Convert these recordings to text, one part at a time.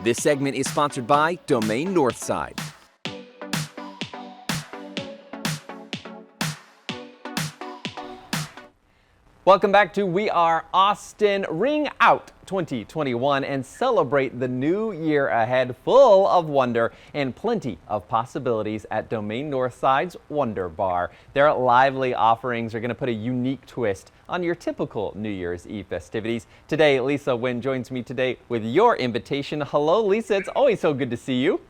This segment is sponsored by Domain Northside. Welcome back to We Are Austin. Ring out 2021 and celebrate the new year ahead, full of wonder and plenty of possibilities at Domain Northside's Wonder Bar. Their lively offerings are going to put a unique twist on your typical New Year's Eve festivities. Today, Lisa Nguyen joins me today with your invitation. Hello, Lisa. It's always so good to see you.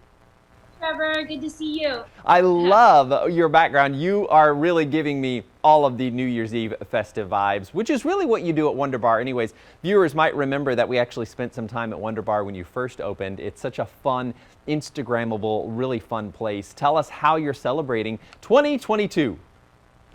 Trevor, good to see you. I love your background. You are really giving me all of the New Year's Eve festive vibes, which is really what you do at Wonderbar. Anyways, viewers might remember that we actually spent some time at Wonderbar when you first opened. It's such a fun, Instagrammable, really fun place. Tell us how you're celebrating 2022.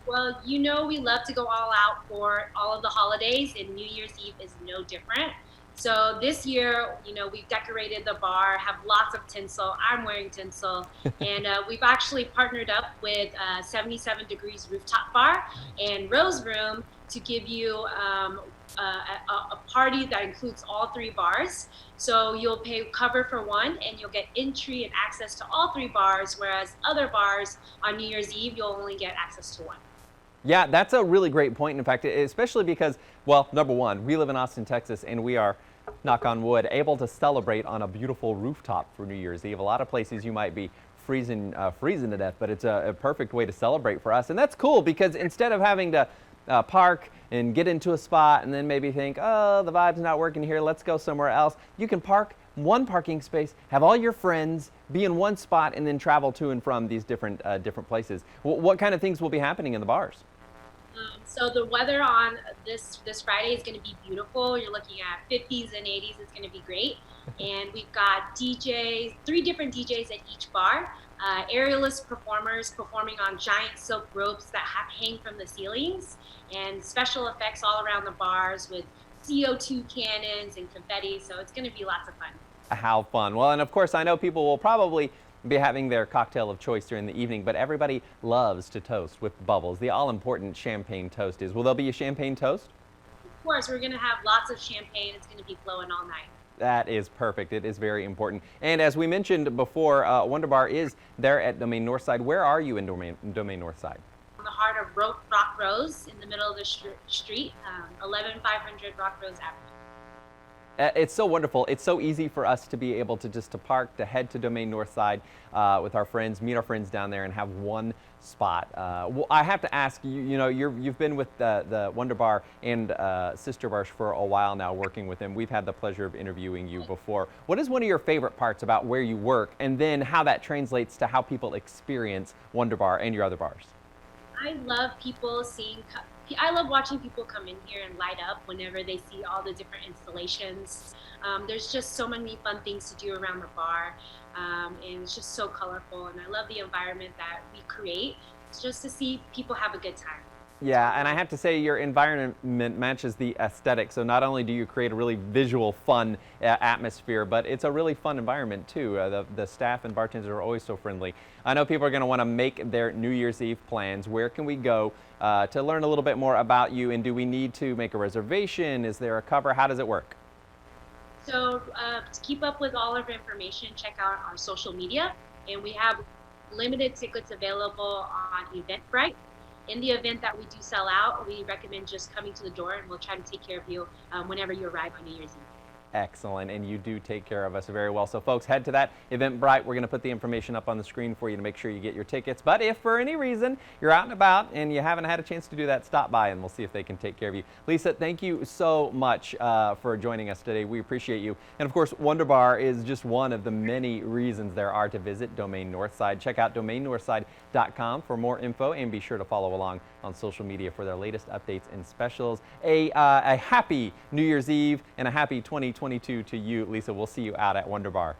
Well, you know we love to go all out for all of the holidays, and New Year's Eve is no different. So this year, you know, we've decorated the bar, have lots of tinsel. I'm wearing tinsel. And we've actually partnered up with 77 Degrees Rooftop Bar and Rose Room to give you a party that includes all three bars. So you'll pay cover for one, and you'll get entry and access to all three bars, whereas other bars on New Year's Eve, you'll only get access to one. Yeah, that's a really great point. In fact, especially because, well, number one, we live in Austin, Texas, and we are, knock on wood, able to celebrate on a beautiful rooftop for New Year's Eve. A lot of places you might be freezing to death, but it's a perfect way to celebrate for us. And that's cool because instead of having to park and get into a spot and then maybe think, oh, the vibe's not working here, let's go somewhere else, you can park one parking space, have all your friends be in one spot, and then travel to and from these different places. What kind of things will be happening in the bars? So the weather on this Friday is going to be beautiful. You're looking at 50s and 80s. It's going to be great. And we've got DJs, 3 different DJs at each bar. Aerialist performers performing on giant silk ropes that hang from the ceilings, and special effects all around the bars with CO2 cannons and confetti. So it's going to be lots of fun. How fun. Well, and of course, I know people will probably be having their cocktail of choice during the evening, but everybody loves to toast with bubbles. The all-important champagne toast is. Will there be a champagne toast? Of course, we're going to have lots of champagne. It's going to be flowing all night. That is perfect. It is very important. And as we mentioned before, Wonderbar is there at Domain Northside. Where are you in Domain Northside? On the heart of Rock Rose, in the middle of the street, 11500 Rock Rose Avenue. It's so wonderful. It's so easy for us to be able to just park, to head to Domain Northside with our friends, meet our friends down there, and have one spot. Well, I have to ask you. You know, you've been with the Wonder Bar and Sister Bars for a while now, working with them. We've had the pleasure of interviewing you before. What is one of your favorite parts about where you work, and then how that translates to how people experience Wonder Bar and your other bars? I love I love watching people come in here and light up whenever they see all the different installations. There's just so many fun things to do around the bar, and it's just so colorful, and I love the environment that we create just to see people have a good time. Yeah, and I have to say your environment matches the aesthetic. So not only do you create a really visual, fun atmosphere, but it's a really fun environment too. The staff and bartenders are always so friendly. I know people are going to want to make their New Year's Eve plans. Where can we go to learn a little bit more about you? And do we need to make a reservation? Is there a cover? How does it work? So to keep up with all of our information, check out our social media. And we have limited tickets available on Eventbrite. In the event that we do sell out, we recommend just coming to the door, and we'll try to take care of you whenever you arrive on New Year's Eve. Excellent, and you do take care of us very well. So folks, head to that Eventbrite. We're going to put the information up on the screen for you to make sure you get your tickets. But if for any reason you're out and about and you haven't had a chance to do that, stop by and we'll see if they can take care of you. Lisa, thank you so much for joining us today. We appreciate you. And of course, Wonderbar is just one of the many reasons there are to visit Domain Northside. Check out domainnorthside.com for more info, and be sure to follow along on social media for their latest updates and specials. A happy New Year's Eve and a happy 2022 to you, Lisa. We'll see you out at Wonderbar.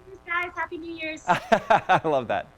Cheers, guys. Happy New Year's. I love that.